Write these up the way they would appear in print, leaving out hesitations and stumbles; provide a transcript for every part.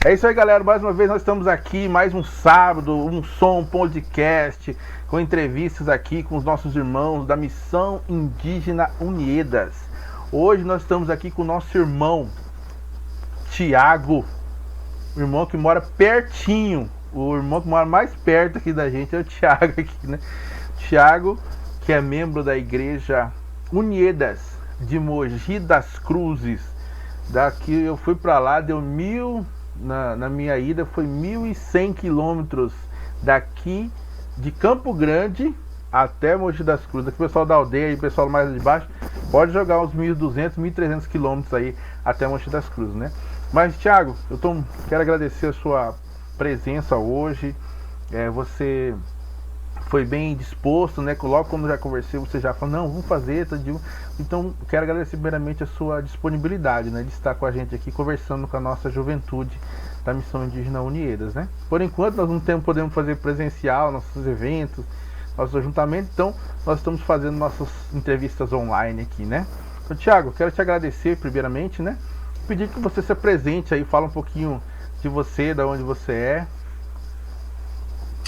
É isso aí, galera, mais uma vez nós estamos aqui, mais um sábado, um podcast, com entrevistas aqui com os nossos irmãos da Missão Indígena Unidas. Hoje nós estamos aqui com o nosso irmão, Tiago, o irmão que mora pertinho, o irmão que mora mais perto aqui da gente é o Tiago aqui, né? Tiago, que é membro da Igreja Unidas de Mogi das Cruzes. Daqui eu fui para lá, deu na minha ida foi 1.100 quilômetros daqui de Campo Grande até Mogi das Cruzes. Aqui o pessoal da aldeia e o pessoal mais de baixo pode jogar uns 1.200, 1.300 quilômetros aí até Mogi das Cruzes, né? Mas, Thiago, quero agradecer a sua presença hoje. Você foi bem disposto, né? Logo quando já conversei, você já falou, não, vamos fazer, então quero agradecer primeiramente a sua disponibilidade, né, de estar com a gente aqui conversando com a nossa juventude da Missão Indígena Unidas, né? Por enquanto nós não podemos fazer presencial nossos eventos, nossos ajuntamentos, então nós estamos fazendo nossas entrevistas online aqui, né? Então, Thiago, quero te agradecer primeiramente, né? Pedir que você se apresente aí, fala um pouquinho de você, de onde você é.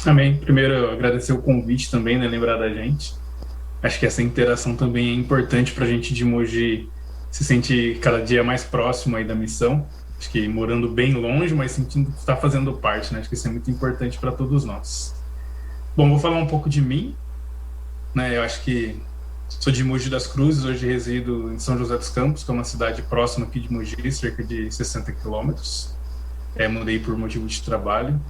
Amém. Primeiro, agradecer o convite também, né? Lembrar da gente. Acho que essa interação também é importante para a gente de Mogi se sentir cada dia mais próximo aí da missão. Acho que morando bem longe, mas sentindo que está fazendo parte, né? Acho que isso é muito importante para todos nós. Bom, vou falar um pouco de mim, né? Eu acho que sou de Mogi das Cruzes, hoje resido em São José dos Campos, que é uma cidade próxima aqui de Mogi, cerca de 60 quilômetros. Mudei por motivo de trabalho.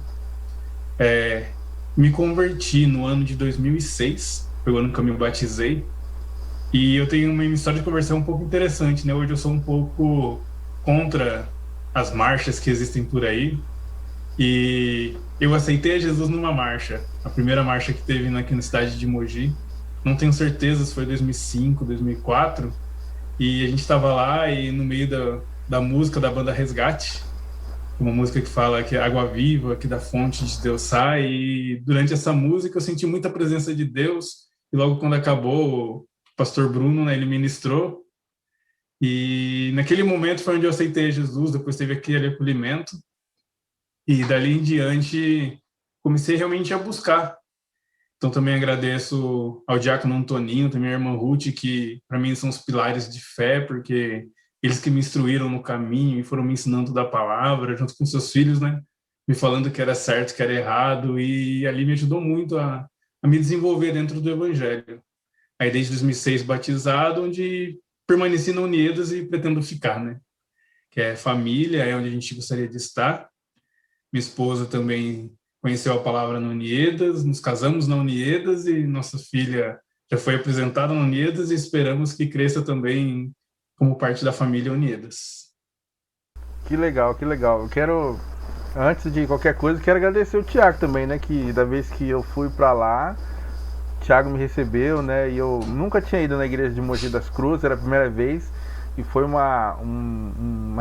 Me converti no ano de 2006, foi o ano que eu me batizei, e eu tenho uma história de conversão um pouco interessante, né? Hoje eu sou um pouco contra as marchas que existem por aí, e eu aceitei a Jesus numa marcha, a primeira marcha que teve aqui na cidade de Mogi, não tenho certeza se foi 2005, 2004, e a gente estava lá e no meio da música da banda Resgate, uma música que fala que é água viva, que da fonte de Deus sai, e durante essa música eu senti muita presença de Deus, e logo quando acabou, o pastor Bruno, né, ele ministrou, e naquele momento foi onde eu aceitei Jesus, depois teve aquele acolhimento, e dali em diante comecei realmente a buscar. Então também agradeço ao diácono Antoninho, também a irmã Ruth, que para mim são os pilares de fé, porque eles que me instruíram no caminho e foram me ensinando da palavra, junto com seus filhos, né? Me falando que era certo, que era errado, e ali me ajudou muito a me desenvolver dentro do Evangelho. Aí desde 2006 batizado, onde permaneci na Unidas e pretendo ficar, né? Que é família, é onde a gente gostaria de estar. Minha esposa também conheceu a palavra na Unidas, nos casamos na Unidas e nossa filha já foi apresentada na Unidas e esperamos que cresça também como parte da família Unidas. Que legal, que legal. Eu quero, antes de qualquer coisa, quero agradecer o Thiago também, né? Que da vez que eu fui pra lá, o Thiago me recebeu, né? E eu nunca tinha ido na igreja de Mogi das Cruzes, era a primeira vez. E foi uma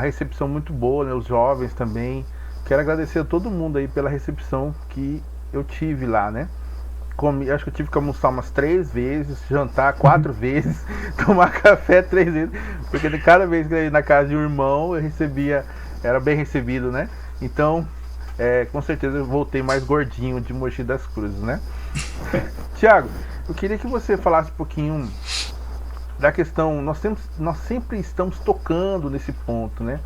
recepção muito boa, né? Os jovens também. Quero agradecer a todo mundo aí pela recepção que eu tive lá, né? Acho que eu tive que almoçar umas 3 vezes, jantar 4 vezes, tomar café 3 vezes, porque cada vez que eu ia na casa de um irmão eu era bem recebido, né? Então, com certeza eu voltei mais gordinho de Mogi das Cruzes, né? Tiago, eu queria que você falasse um pouquinho da questão, nós sempre estamos tocando nesse ponto, né?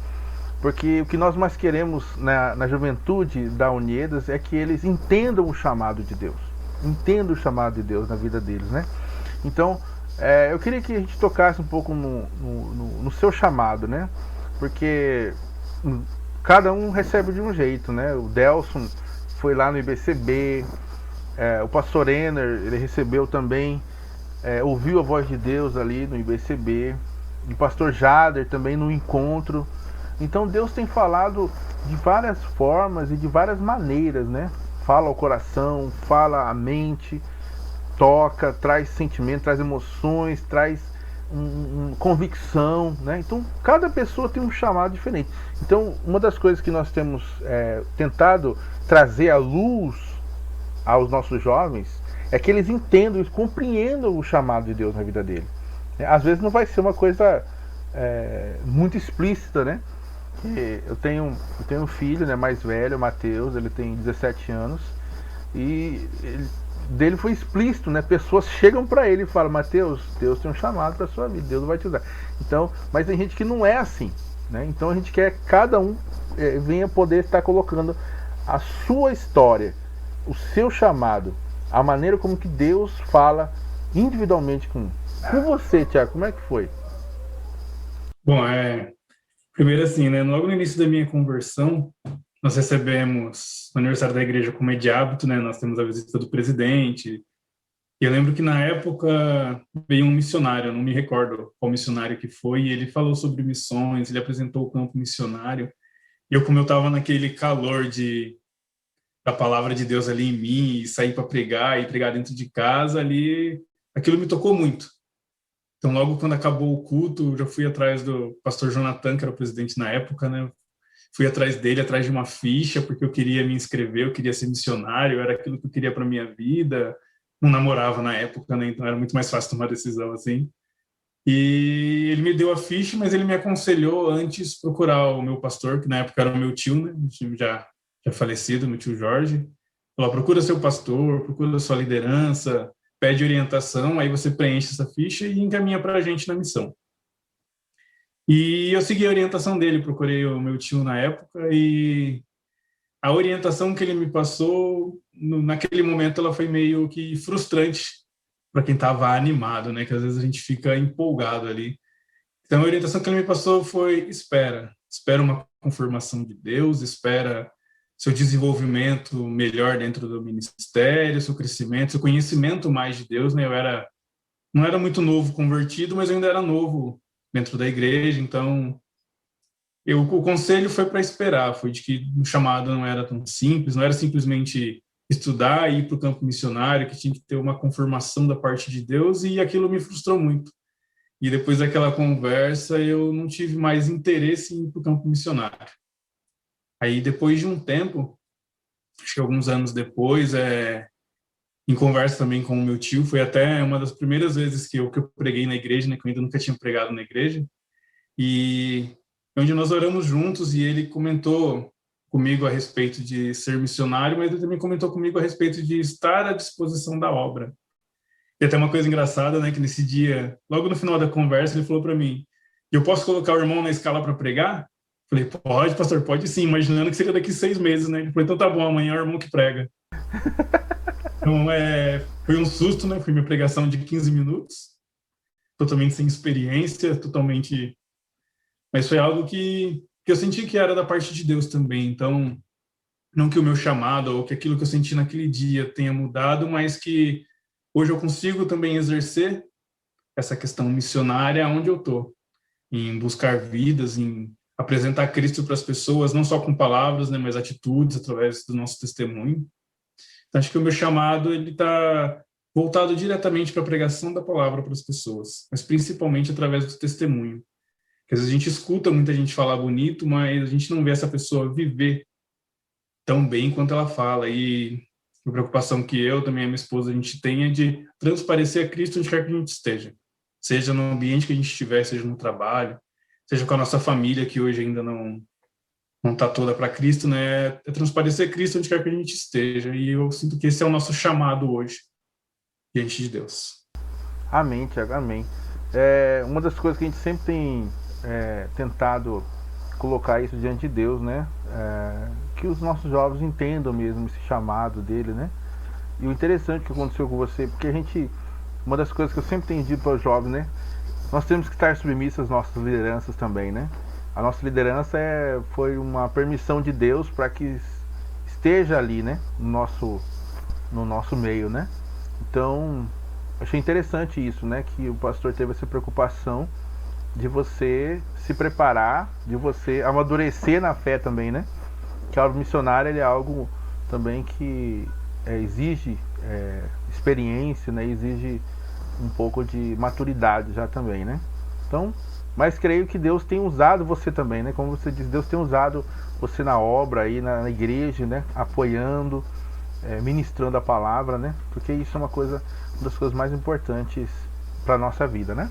Porque o que nós mais queremos na juventude da Unidas é que eles entendam o chamado de Deus. Entendo o chamado de Deus na vida deles, né? Então, eu queria que a gente tocasse um pouco no seu chamado, né? Porque cada um recebe de um jeito, né? O Delson foi lá no IBCB, o pastor Enner, ele recebeu também, ouviu a voz de Deus ali no IBCB, e o pastor Jader também no encontro. Então Deus tem falado de várias formas e de várias maneiras, né? Fala ao coração, fala à mente, toca, traz sentimento, traz emoções, traz convicção, né? Então cada pessoa tem um chamado diferente. Então uma das coisas que nós temos tentado trazer à luz aos nossos jovens é que eles entendam e compreendam o chamado de Deus na vida deles. Às vezes não vai ser uma coisa muito explícita, né? Eu tenho um filho, né, mais velho, o Matheus, ele tem 17 anos, e dele foi explícito, né? Pessoas chegam para ele e falam: Mateus, Deus tem um chamado para sua vida, Deus vai te usar. Então, mas tem gente que não é assim, né? Então a gente quer que cada um venha poder estar colocando a sua história, o seu chamado, a maneira como que Deus fala individualmente com você, Tiago. Como é que foi? Bom, primeiro assim, né? Logo no início da minha conversão, nós recebemos no aniversário da igreja, como é de hábito, né? Nós temos a visita do presidente. E eu lembro que na época veio um missionário, eu não me recordo qual missionário que foi, e ele falou sobre missões, ele apresentou o campo missionário. E eu, como eu estava naquele calor da palavra de Deus ali em mim, e sair para pregar, e pregar dentro de casa, ali, aquilo me tocou muito. Então, logo quando acabou o culto, eu já fui atrás do pastor Jonathan, que era o presidente na época, né? Fui atrás dele, atrás de uma ficha, porque eu queria me inscrever, eu queria ser missionário, era aquilo que eu queria para minha vida. Não namorava na época, né? Então era muito mais fácil tomar decisão assim. E ele me deu a ficha, mas ele me aconselhou antes procurar o meu pastor, que na época era o meu tio, né? O tio já falecido, meu tio Jorge. Falou: procura seu pastor, procura sua liderança, pede orientação, aí você preenche essa ficha e encaminha para a gente na missão. E eu segui a orientação dele, procurei o meu tio na época, e a orientação que ele me passou, naquele momento, ela foi meio que frustrante para quem estava animado, né? Que às vezes a gente fica empolgado ali. Então, a orientação que ele me passou foi: espera uma confirmação de Deus, espera seu desenvolvimento melhor dentro do ministério, seu crescimento, seu conhecimento mais de Deus, né? Não era muito novo convertido, mas eu ainda era novo dentro da igreja, então o conselho foi para esperar, foi de que o chamado não era tão simples, não era simplesmente estudar e ir para o campo missionário, que tinha que ter uma confirmação da parte de Deus, e aquilo me frustrou muito. E depois daquela conversa, eu não tive mais interesse em ir para o campo missionário. Aí, depois de um tempo, acho que alguns anos depois, em conversa também com o meu tio, foi até uma das primeiras vezes que eu preguei na igreja, né, que eu ainda nunca tinha pregado na igreja, e onde nós oramos juntos, e ele comentou comigo a respeito de ser missionário, mas ele também comentou comigo a respeito de estar à disposição da obra. E até uma coisa engraçada, né, que nesse dia, logo no final da conversa, ele falou para mim: eu posso colocar o irmão na escala para pregar? Falei: pode, pastor, pode sim, imaginando que seria daqui 6 meses, né? Ele falou: então tá bom, amanhã é o irmão que prega. Então, foi um susto, né? Foi minha pregação de 15 minutos, totalmente sem experiência, totalmente... Mas foi algo que eu senti que era da parte de Deus também. Então, não que o meu chamado ou que aquilo que eu senti naquele dia tenha mudado, mas que hoje eu consigo também exercer essa questão missionária onde eu estou, em buscar vidas, em apresentar Cristo para as pessoas, não só com palavras, né, mas atitudes, através do nosso testemunho. Então, acho que o meu chamado ele está voltado diretamente para a pregação da palavra para as pessoas, mas principalmente através do testemunho. Porque às vezes a gente escuta muita gente falar bonito, mas a gente não vê essa pessoa viver tão bem quanto ela fala. E a preocupação que eu, também a minha esposa, a gente tem é de transparecer a Cristo onde quer que a gente esteja. Seja no ambiente que a gente estiver, seja no trabalho, seja com a nossa família, que hoje ainda não está toda para Cristo, né? É transparecer Cristo onde quer que a gente esteja. E eu sinto que esse é o nosso chamado hoje, diante de Deus. Amém, Tiago, amém. Uma das coisas que a gente sempre tem tentado colocar isso diante de Deus, né? Que os nossos jovens entendam mesmo esse chamado dele, né? E o interessante que aconteceu com você, porque uma das coisas que eu sempre tenho dito para os jovens, né? Nós temos que estar submissos às nossas lideranças também, né? A nossa liderança foi uma permissão de Deus para que esteja ali, né? No nosso meio, né? Então, achei interessante isso, né? Que o pastor teve essa preocupação de você se preparar, de você amadurecer na fé também, né? Que a obra missionária é algo também que exige experiência, né? Exige um pouco de maturidade já também, né? Então, mas creio que Deus tem usado você também, né? Como você diz, Deus tem usado você na obra aí, na igreja, né? Apoiando, ministrando a palavra, né? Porque isso é uma das coisas mais importantes para a nossa vida, né?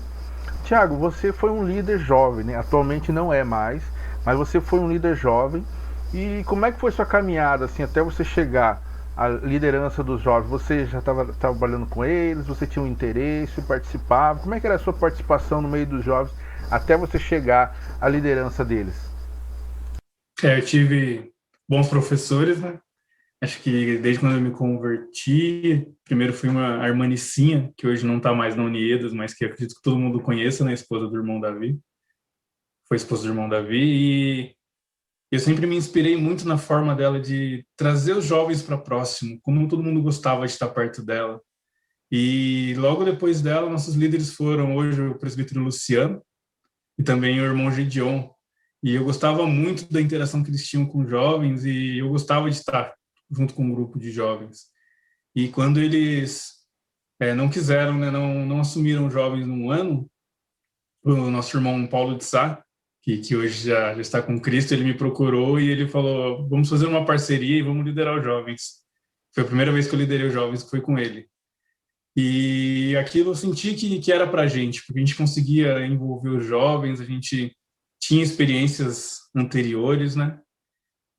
Tiago, você foi um líder jovem, né? Atualmente não é mais, mas você foi um líder jovem. E como é que foi sua caminhada, assim, até você chegar à liderança dos jovens? Você já estava trabalhando com eles? Você tinha um interesse, participava? Como é que era a sua participação no meio dos jovens até você chegar à liderança deles? Eu tive bons professores, né? Acho que desde quando eu me converti, primeiro fui a irmã Nicinha, que hoje não está mais na Uniedas, mas que eu acredito que todo mundo conheça, né? Esposa do irmão Davi. Foi esposa do irmão Davi. E eu sempre me inspirei muito na forma dela de trazer os jovens para próximo, como todo mundo gostava de estar perto dela. E logo depois dela, nossos líderes foram hoje o presbítero Luciano e também o irmão Gideon. E eu gostava muito da interação que eles tinham com os jovens e eu gostava de estar junto com um grupo de jovens. E quando eles não quiseram, né, não assumiram jovens num ano, o nosso irmão Paulo de Sá, que hoje já está com Cristo, ele me procurou e ele falou, vamos fazer uma parceria e vamos liderar os jovens. Foi a primeira vez que eu liderei os jovens, que foi com ele. E aquilo eu senti que era para a gente, porque a gente conseguia envolver os jovens, a gente tinha experiências anteriores, né?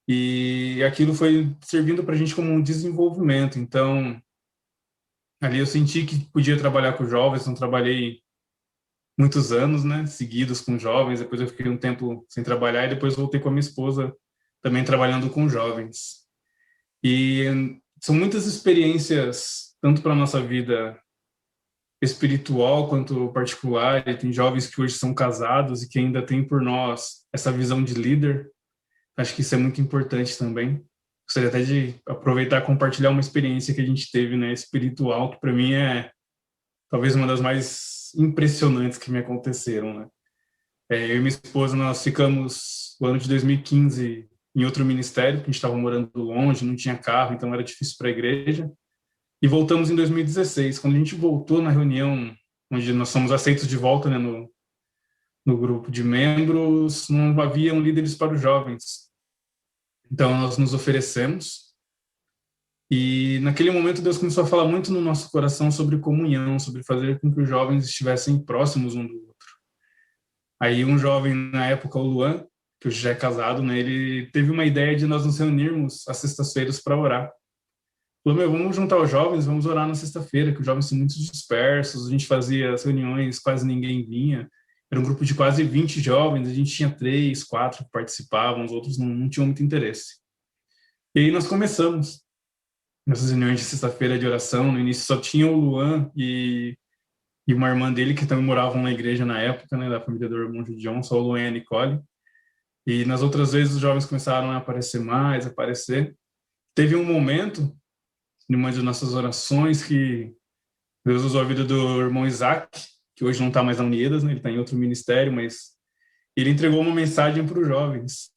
E aquilo foi servindo para a gente como um desenvolvimento. Então, ali eu senti que podia trabalhar com jovens, não trabalhei muitos anos, né, seguidos com jovens, depois eu fiquei um tempo sem trabalhar e depois voltei com a minha esposa também trabalhando com jovens. E são muitas experiências, tanto para a nossa vida espiritual quanto particular, e tem jovens que hoje são casados e que ainda têm por nós essa visão de líder. Acho que isso é muito importante também. Gostaria até de aproveitar e compartilhar uma experiência que a gente teve, né, espiritual, que para mim é talvez uma das mais impressionantes que me aconteceram, né? Eu e minha esposa, nós ficamos o ano de 2015 em outro ministério, que a gente estava morando longe, não tinha carro, então era difícil para a igreja. E voltamos em 2016. Quando a gente voltou na reunião, onde nós somos aceitos de volta, né, no grupo de membros, não haviam líderes para os jovens. Então nós nos oferecemos. E naquele momento Deus começou a falar muito no nosso coração sobre comunhão, sobre fazer com que os jovens estivessem próximos um do outro. Aí um jovem na época, o Luan, que hoje já é casado, né, ele teve uma ideia de nós nos reunirmos às sextas-feiras para orar. Falou, vamos juntar os jovens, vamos orar na sexta-feira, que os jovens são muito dispersos, a gente fazia as reuniões, quase ninguém vinha. Era um grupo de quase 20 jovens, a gente tinha 3, 4 que participavam, os outros não tinham muito interesse. E aí nós começamos nessas reuniões de sexta-feira de oração. No início só tinha o Luan e uma irmã dele que também moravam na igreja na época, né, da família do irmão John, só o Luan e a Nicole. E nas outras vezes os jovens começaram a aparecer mais, aparecer. Teve um momento, em uma de nossas orações, que Deus usou a vida do irmão Isaac, que hoje não está mais na Uniedas, né, ele está em outro ministério, mas ele entregou uma mensagem para os jovens.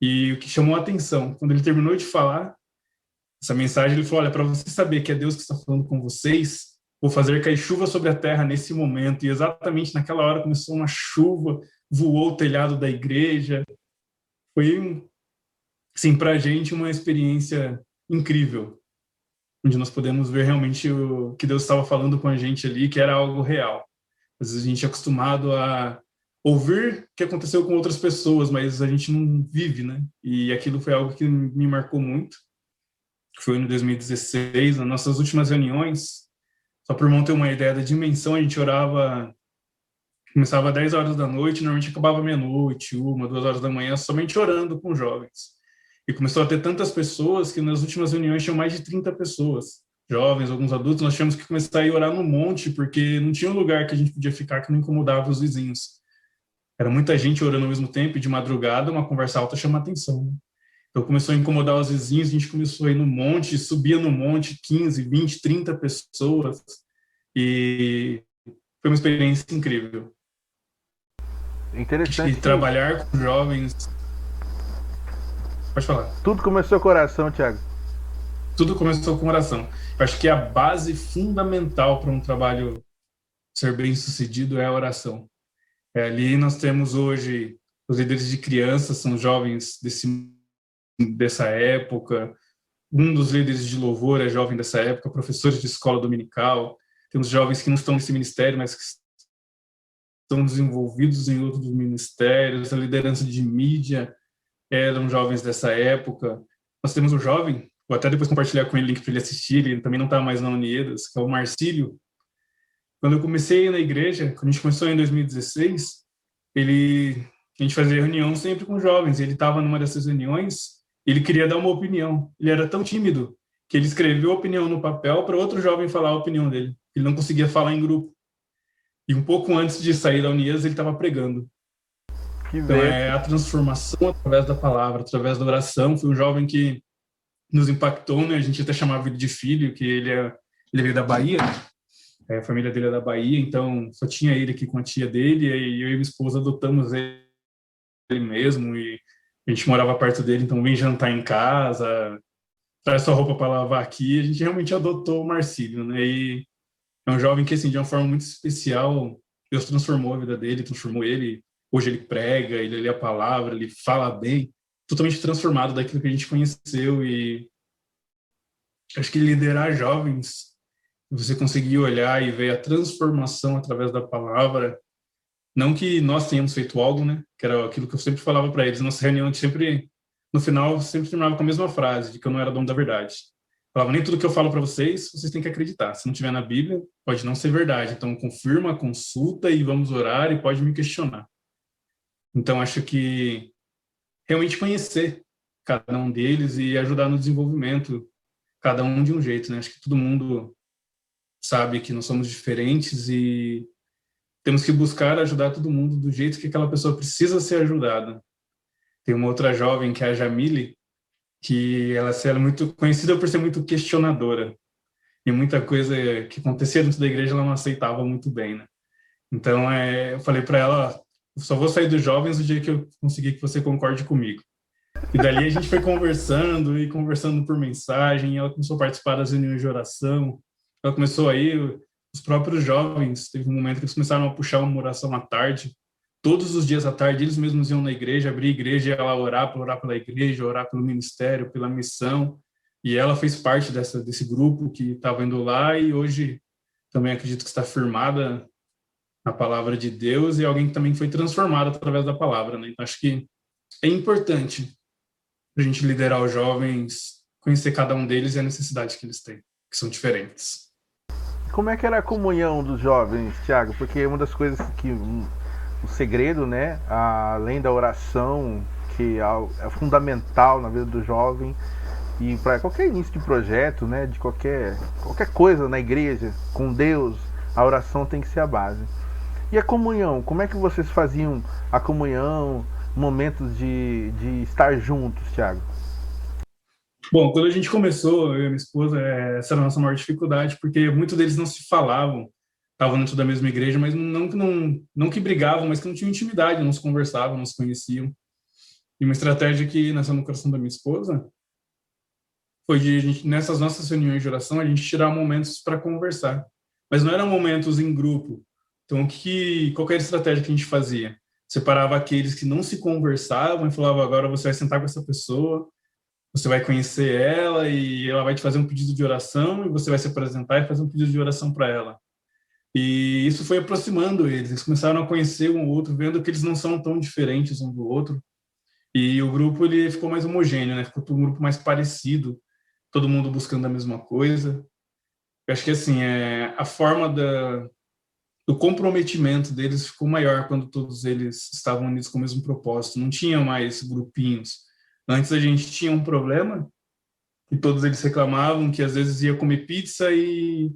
E o que chamou a atenção, quando ele terminou de falar essa mensagem, ele falou, olha, para você saber que é Deus que está falando com vocês, vou fazer cair chuva sobre a terra nesse momento. E exatamente naquela hora começou uma chuva, voou o telhado da igreja. Foi, assim, para a gente uma experiência incrível, onde nós podemos ver realmente o que Deus estava falando com a gente ali, que era algo real. Às vezes a gente é acostumado a ouvir o que aconteceu com outras pessoas, mas a gente não vive, né? E aquilo foi algo que me marcou muito. Foi no 2016, nas nossas últimas reuniões, só para o irmão ter uma ideia da dimensão, a gente orava, começava às 10 horas da noite, normalmente acabava meia-noite, 1, 2 horas da manhã, somente orando com jovens. E começou a ter tantas pessoas que nas últimas reuniões tinham mais de 30 pessoas, jovens, alguns adultos. Nós tínhamos que começar a ir orar no monte, porque não tinha um lugar que a gente podia ficar que não incomodava os vizinhos. Era muita gente orando ao mesmo tempo, e de madrugada uma conversa alta chama atenção, né? Então começou a incomodar os vizinhos, a gente começou a ir no monte, subia no monte 15, 20, 30 pessoas, e foi uma experiência incrível. Interessante E que trabalhar com jovens... Pode falar. tudo começou com coração, Thiago. Tudo começou com oração. Eu acho que a base fundamental para um trabalho ser bem sucedido é a oração. Ali nós temos hoje os líderes de crianças, são jovens dessa época. Um dos líderes de louvor é jovem dessa época, professores de escola dominical. Temos jovens que não estão nesse ministério, mas que estão desenvolvidos em outros ministérios, a liderança de mídia eram jovens dessa época. Nós temos um jovem, vou até depois compartilhar com ele o link para ele assistir, ele também não está mais na Unidas, que é o Marcílio. Quando eu comecei na igreja, quando a gente começou em 2016, a gente fazia reunião sempre com jovens, ele estava numa dessas reuniões, ele queria dar uma opinião, ele era tão tímido que ele escreveu a opinião no papel para outro jovem falar a opinião dele, ele não conseguia falar em grupo. E um pouco antes de sair da Unias, ele estava pregando. Então, a transformação através da palavra, através da oração. Foi um jovem que nos impactou, né? A gente até chamava ele de filho, que ele veio da Bahia, a família dele é da Bahia, então só tinha ele aqui com a tia dele, e eu e minha esposa adotamos ele mesmo, e a gente morava perto dele, então vem jantar em casa, traz sua roupa para lavar aqui. A gente realmente adotou o Marcílio, né? E é um jovem que, assim, de uma forma muito especial, Deus transformou a vida dele, transformou ele. Hoje ele prega, ele lê a palavra, ele fala bem, totalmente transformado daquilo que a gente conheceu. E acho que liderar jovens, você conseguir olhar e ver a transformação através da palavra, não que nós tenhamos feito algo, né? Que era aquilo que eu sempre falava para eles. Nossa reunião, sempre, no final, sempre terminava com a mesma frase, de que eu não era dono da verdade. Falava, nem tudo que eu falo para vocês, vocês têm que acreditar. Se não tiver na Bíblia, pode não ser verdade. Então, confirma, consulta e vamos orar e pode me questionar. Então, acho que realmente conhecer cada um deles e ajudar no desenvolvimento, cada um de um jeito, né? Acho que todo mundo sabe que nós somos diferentes e temos que buscar ajudar todo mundo do jeito que aquela pessoa precisa ser ajudada. Tem uma outra jovem, que é a Jamile, que ela é muito conhecida por ser muito questionadora. E muita coisa que acontecia dentro da igreja ela não aceitava muito bem, né? Então, eu falei para ela, eu só vou sair dos jovens o dia que eu conseguir que você concorde comigo. E dali a gente foi conversando e conversando por mensagem, ela começou a participar das reuniões de oração, ela começou aí, os próprios jovens, teve um momento que eles começaram a puxar uma oração à tarde, todos os dias à tarde eles mesmos iam na igreja, abrir a igreja e ela orar pela igreja, orar pelo ministério, pela missão, e ela fez parte desse grupo que estava indo lá e hoje também acredito que está firmada na palavra de Deus e alguém que também foi transformado através da palavra, né? Então acho que é importante a gente liderar os jovens, conhecer cada um deles e a necessidade que eles têm, que são diferentes. Como é que era a comunhão dos jovens, Thiago? Porque uma das coisas que o segredo, né, além da oração, que é fundamental na vida do jovem e para qualquer início de projeto, né, de qualquer coisa na igreja, com Deus, a oração tem que ser a base. E a comunhão, como é que vocês faziam a comunhão, momentos de estar juntos, Thiago? Bom, quando a gente começou, eu e minha esposa, essa era a nossa maior dificuldade, porque muitos deles não se falavam, estavam dentro da mesma igreja, mas não que brigavam, mas que não tinham intimidade, não se conversavam, não se conheciam. E uma estratégia que nasceu no coração da minha esposa foi de, nessas nossas reuniões de oração, a gente tirar momentos para conversar. Mas não eram momentos em grupo. Então, qual era a estratégia que a gente fazia? Separava aqueles que não se conversavam e falava, agora você vai sentar com essa pessoa, você vai conhecer ela e ela vai te fazer um pedido de oração e você vai se apresentar e fazer um pedido de oração para ela. E isso foi aproximando eles. Eles começaram a conhecer um outro, vendo que eles não são tão diferentes um do outro. E o grupo ele ficou mais homogêneo, né? Ficou um grupo mais parecido, todo mundo buscando a mesma coisa. Eu acho que assim, a forma do comprometimento deles ficou maior quando todos eles estavam unidos com o mesmo propósito. Não tinha mais grupinhos. Antes a gente tinha um problema e todos eles reclamavam que às vezes ia comer pizza e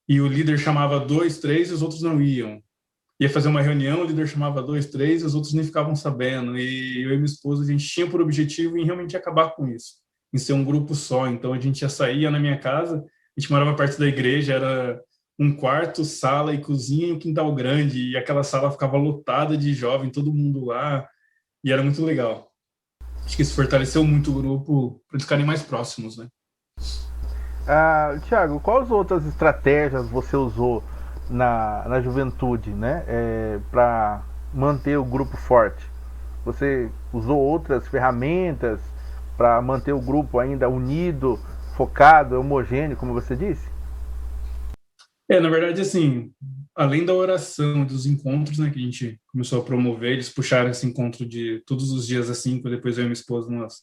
o líder chamava 2, 3 e os outros não iam. Ia fazer uma reunião, o líder chamava 2, 3 e os outros nem ficavam sabendo. E eu e minha esposa, a gente tinha por objetivo em realmente acabar com isso, em ser um grupo só. Então a gente já saía na minha casa, a gente morava perto da igreja, era um quarto, sala e cozinha e um quintal grande, e aquela sala ficava lotada de jovem, todo mundo lá, e era muito legal. Acho que isso fortaleceu muito o grupo para eles ficarem mais próximos, né? Thiago, quais outras estratégias você usou na juventude, né, para manter o grupo forte? Você usou outras ferramentas para manter o grupo ainda unido, focado, homogêneo, como você disse? Na verdade, assim, além da oração, dos encontros, né, que a gente começou a promover, eles puxaram esse encontro de todos os dias às 5, depois eu e minha esposa, nós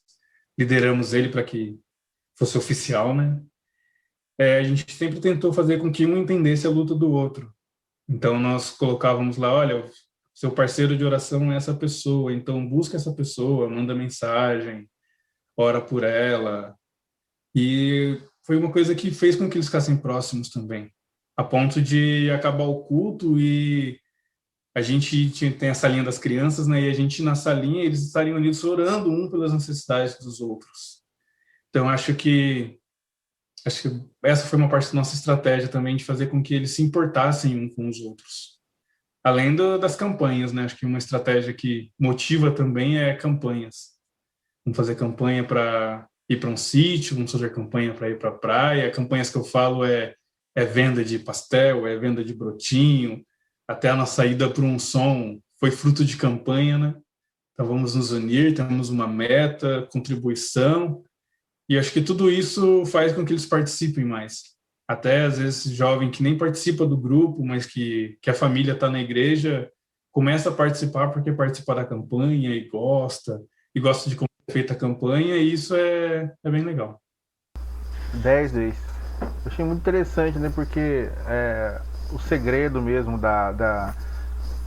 lideramos ele para que fosse oficial, né? A gente sempre tentou fazer com que um entendesse a luta do outro. Então, nós colocávamos lá, olha, o seu parceiro de oração é essa pessoa, então busca essa pessoa, manda mensagem, ora por ela. E foi uma coisa que fez com que eles ficassem próximos também, a ponto de acabar o culto e a gente tem a salinha das crianças, né? E a gente, na salinha, eles estariam unidos orando um pelas necessidades dos outros. Então, acho que essa foi uma parte da nossa estratégia também, de fazer com que eles se importassem um com os outros. Além das campanhas, né? Acho que uma estratégia que motiva também é campanhas. Vamos fazer campanha para ir para um sítio, vamos fazer campanha para ir para a praia. Campanhas que eu falo é venda de pastel, é venda de brotinho, até a nossa ida para um som foi fruto de campanha, né? Então vamos nos unir, temos uma meta, contribuição, e acho que tudo isso faz com que eles participem mais. Até, às vezes, jovem que nem participa do grupo, mas que a família está na igreja, começa a participar porque participa da campanha e gosta de como é feita a campanha, e isso é bem legal. 10 vezes. Eu achei muito interessante, né? Porque o segredo mesmo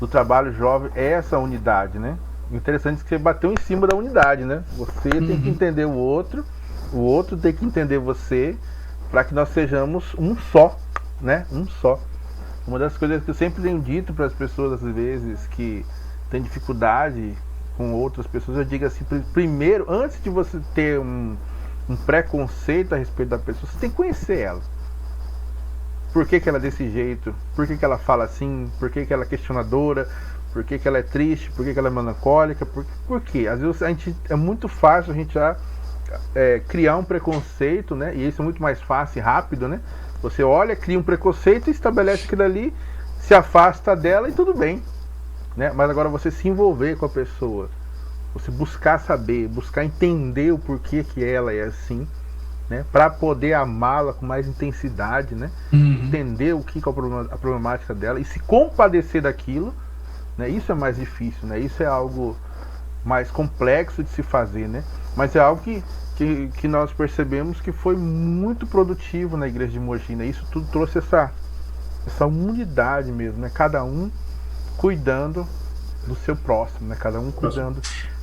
do trabalho jovem é essa unidade, né? O interessante é que você bateu em cima da unidade, né? Você tem que entender o outro tem que entender você, para que nós sejamos um só, né? Um só. Uma das coisas que eu sempre tenho dito para as pessoas, às vezes, que tem dificuldade com outras pessoas, eu digo assim, primeiro, antes de você ter um preconceito a respeito da pessoa, você tem que conhecer ela. Por que ela é desse jeito? Por que ela fala assim? Por que ela é questionadora? Por que ela é triste? Por que ela é melancólica? Por quê? Às vezes é muito fácil a gente já criar um preconceito, né? E isso é muito mais fácil e rápido, né? Você olha, cria um preconceito, estabelece aquilo ali, se afasta dela e tudo bem, né? Mas agora você se envolver com a pessoa, você buscar saber, buscar entender o porquê que ela é assim, né? Para poder amá-la com mais intensidade, né? Entender o que é a problemática dela e se compadecer daquilo, né? Isso é mais difícil, né? Isso é algo mais complexo de se fazer, né? Mas é algo que nós percebemos que foi muito produtivo na igreja de Mogi, né? Isso tudo trouxe essa unidade mesmo, né? Cada um cuidando do seu próximo, né? Cada um cuidando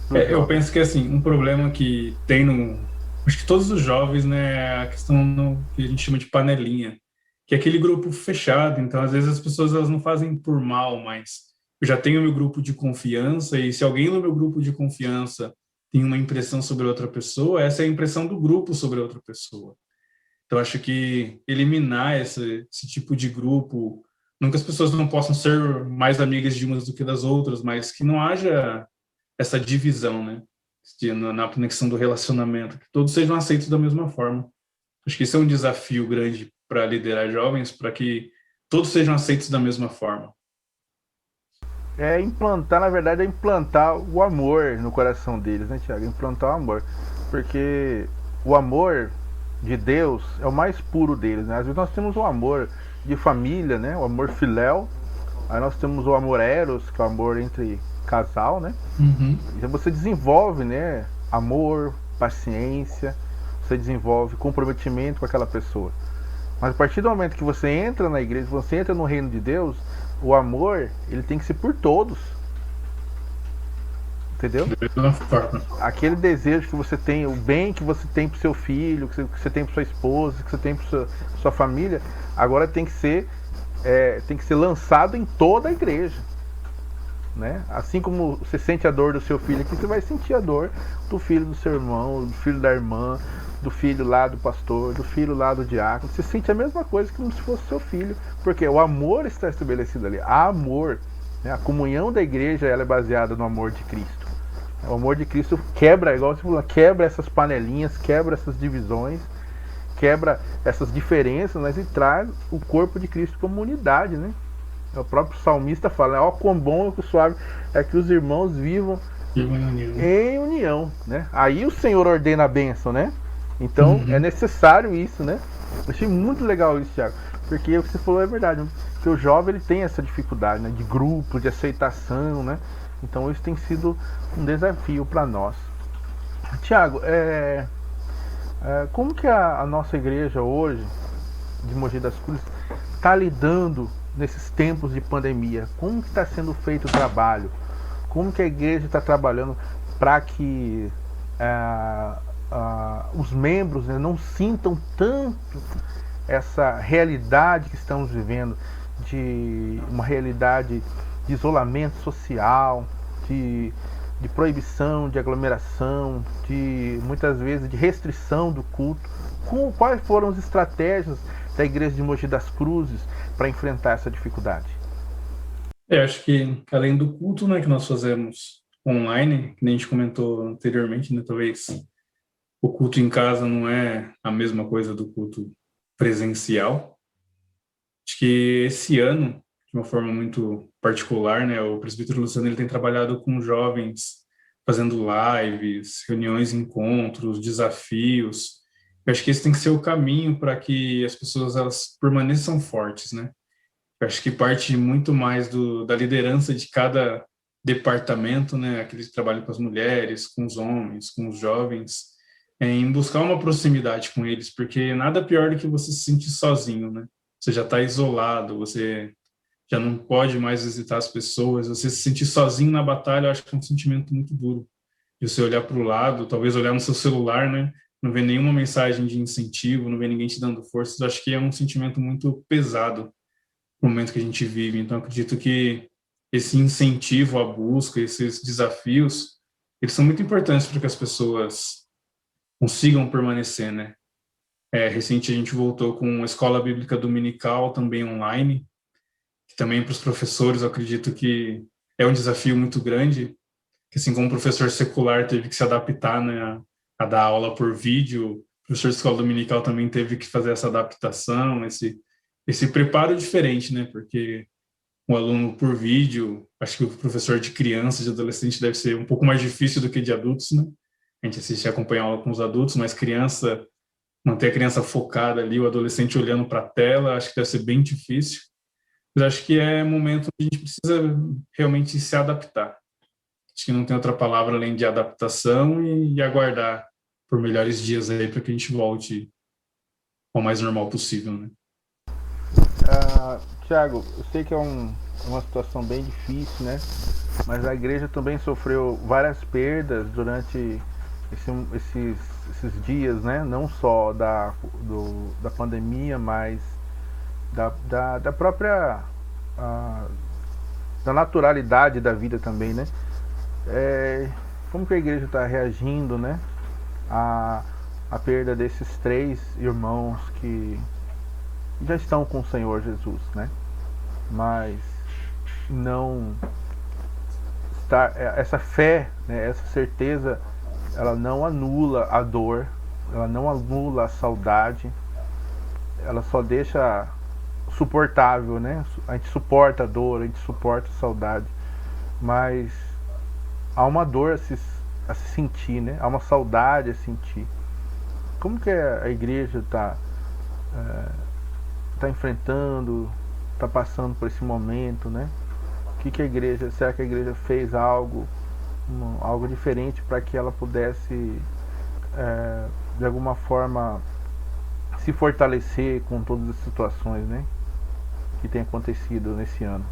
do eu penso que, assim, um problema que tem acho que todos os jovens, né, é a questão que a gente chama de panelinha, que é aquele grupo fechado. Então, às vezes, as pessoas elas não fazem por mal, mas eu já tenho o meu grupo de confiança, e se alguém no meu grupo de confiança tem uma impressão sobre outra pessoa, essa é a impressão do grupo sobre outra pessoa. Então, acho que eliminar esse tipo de grupo, não que as pessoas não possam ser mais amigas de umas do que das outras, mas que não haja essa divisão, né, na conexão do relacionamento, que todos sejam aceitos da mesma forma. Acho que esse é um desafio grande para liderar jovens, para que todos sejam aceitos da mesma forma. Na verdade, é implantar o amor no coração deles, né, Tiago? Implantar o amor. Porque o amor de Deus é o mais puro deles, né? Às vezes nós temos o amor de família, né? O amor filéu. Aí nós temos o amor eros, que é o amor entre casal, né? Então você desenvolve, né? Amor, paciência, você desenvolve comprometimento com aquela pessoa. Mas a partir do momento que você entra na igreja, você entra no reino de Deus, o amor, ele tem que ser por todos. Entendeu? Aquele desejo que você tem, o bem que você tem pro seu filho, que você tem pra sua esposa, que você tem pra sua família, agora tem que ser lançado em toda a igreja, né? Assim como você sente a dor do seu filho aqui, você vai sentir a dor do filho do seu irmão, do filho da irmã, do filho lá do pastor, do filho lá do diácono. Você sente a mesma coisa que como se fosse seu filho, porque o amor está estabelecido ali. Há amor, né? A comunhão da igreja, ela é baseada no amor de Cristo. O amor de Cristo quebra, igual você falou, quebra essas panelinhas, quebra essas divisões, quebra essas diferenças, mas e traz o corpo de Cristo como unidade, né? O próprio salmista fala, ó, quão bom e suave é que os irmãos vivam em união, né? Aí o Senhor ordena a bênção, né? Então é necessário isso, né? Eu achei muito legal isso, Thiago, porque o que você falou é verdade. porque o jovem ele tem essa dificuldade, né, de grupo, de aceitação, né? Então isso tem sido um desafio para nós. Tiago, como que a nossa igreja hoje, de Mogi das Cruzes, está lidando nesses tempos de pandemia? Como que está sendo feito o trabalho? Como que a igreja está trabalhando para que os membros, né, não sintam tanto essa realidade que estamos vivendo, de uma realidade de isolamento social, de proibição de aglomeração, de muitas vezes de restrição do culto? Quais foram as estratégias da igreja de Mogi das Cruzes para enfrentar essa dificuldade? Acho que além do culto, né, que nós fazemos online, que nem a gente comentou anteriormente, né, talvez o culto em casa não é a mesma coisa do culto presencial. Acho que esse ano, de uma forma muito particular, né, o presbítero Luciano ele tem trabalhado com jovens, fazendo lives, reuniões, encontros, desafios. Eu acho que esse tem que ser o caminho para que as pessoas elas permaneçam fortes, né? Eu acho que parte muito mais da liderança de cada departamento, né? Aqueles que trabalham com as mulheres, com os homens, com os jovens, em buscar uma proximidade com eles, porque nada pior do que você se sentir sozinho, né? Você já está isolado, você já não pode mais visitar as pessoas, você se sentir sozinho na batalha, eu acho que é um sentimento muito duro. E você olhar para o lado, talvez olhar no seu celular, né? Não ver nenhuma mensagem de incentivo, não ver ninguém te dando forças, eu acho que é um sentimento muito pesado no momento que a gente vive. Então, acredito que esse incentivo à busca, esses desafios, eles são muito importantes para que as pessoas consigam permanecer, né? Recente a gente voltou com a escola bíblica dominical, também online, que também para os professores eu acredito que é um desafio muito grande, que assim como o professor secular teve que se adaptar, né, a dar aula por vídeo, o professor de escola dominical também teve que fazer essa adaptação, esse preparo diferente, né? Porque um aluno por vídeo, acho que o professor de criança, de adolescente deve ser um pouco mais difícil do que de adultos, né? A gente assiste e acompanha aula com os adultos, mas manter a criança focada ali, o adolescente olhando para a tela, acho que deve ser bem difícil. Mas acho que é momento que a gente precisa realmente se adaptar. Acho que não tem outra palavra além de adaptação e aguardar por melhores dias aí para que a gente volte ao mais normal possível, né? Tiago, eu sei que é uma situação bem difícil, né? Mas a igreja também sofreu várias perdas durante esses dias, né? Não só da pandemia, mas da própria da naturalidade da vida também, né? Como que a igreja está reagindo, né? A perda desses 3 irmãos que já estão com o Senhor Jesus, né? Mas não está, essa fé, né, essa certeza, ela não anula a dor, ela não anula a saudade, ela só deixa suportável, né? A gente suporta a dor, a gente suporta a saudade, mas há uma dor a se sentir, né? Há uma saudade a sentir. Como que a igreja está enfrentando, está passando por esse momento, né? Será que a igreja fez algo diferente para que ela pudesse, de alguma forma, se fortalecer com todas as situações, né, que tem acontecido nesse ano?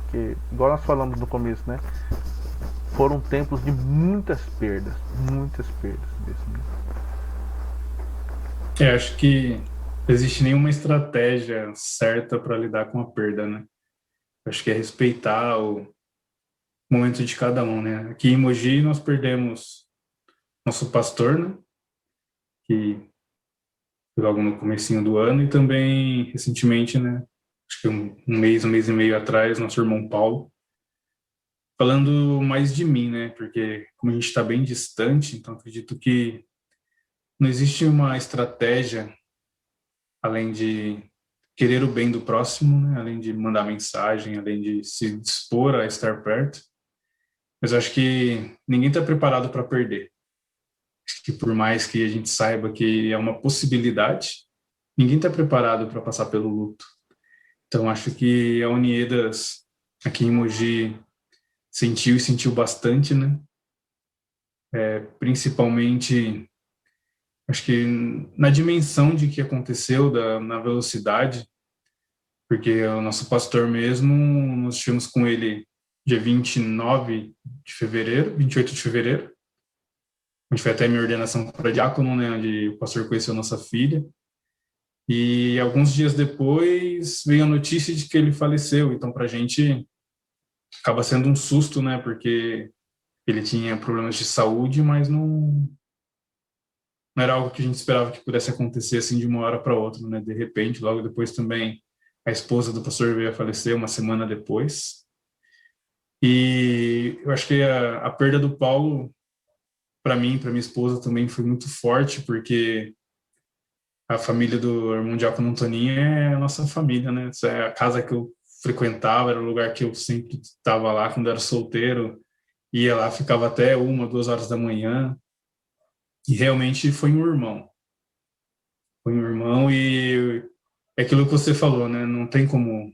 Porque, igual nós falamos no começo, né, foram tempos de muitas perdas mesmo. Acho que não existe nenhuma estratégia certa para lidar com a perda, né? Acho que é respeitar o momento de cada um, né? Aqui em Mogi nós perdemos nosso pastor, né? Que foi logo no comecinho do ano, e também recentemente, né? Acho que um mês e meio atrás, nosso irmão Paulo. Falando mais de mim, né? Porque como a gente está bem distante, então acredito que não existe uma estratégia além de querer o bem do próximo, né? Além de mandar mensagem, além de se dispor a estar perto. Mas eu acho que ninguém está preparado para perder. Acho que por mais que a gente saiba que é uma possibilidade, ninguém está preparado para passar pelo luto. Então, acho que a Uniedas aqui em Mogi sentiu e sentiu bastante, né? Principalmente, acho que na dimensão de que aconteceu, na velocidade, porque o nosso pastor mesmo, nós estivemos com ele dia 29 de fevereiro, 28 de fevereiro. A gente foi até a minha ordenação para diácono, né, onde o pastor conheceu nossa filha. E alguns dias depois veio a notícia de que ele faleceu. Então, para a gente, acaba sendo um susto, né, porque ele tinha problemas de saúde, mas não era algo que a gente esperava que pudesse acontecer assim de uma hora para outra, né? De repente, logo depois também a esposa do pastor veio a falecer uma semana depois. E eu acho que a perda do Paulo, para mim, para minha esposa também foi muito forte, porque a família do irmão Diácono Antoninho é a nossa família, né? Essa é a casa que eu frequentava, era o lugar que eu sempre estava lá quando era solteiro, ia lá, ficava até 1, 2 horas da manhã, e realmente foi um irmão. Foi um irmão e é aquilo que você falou, né? Não tem como.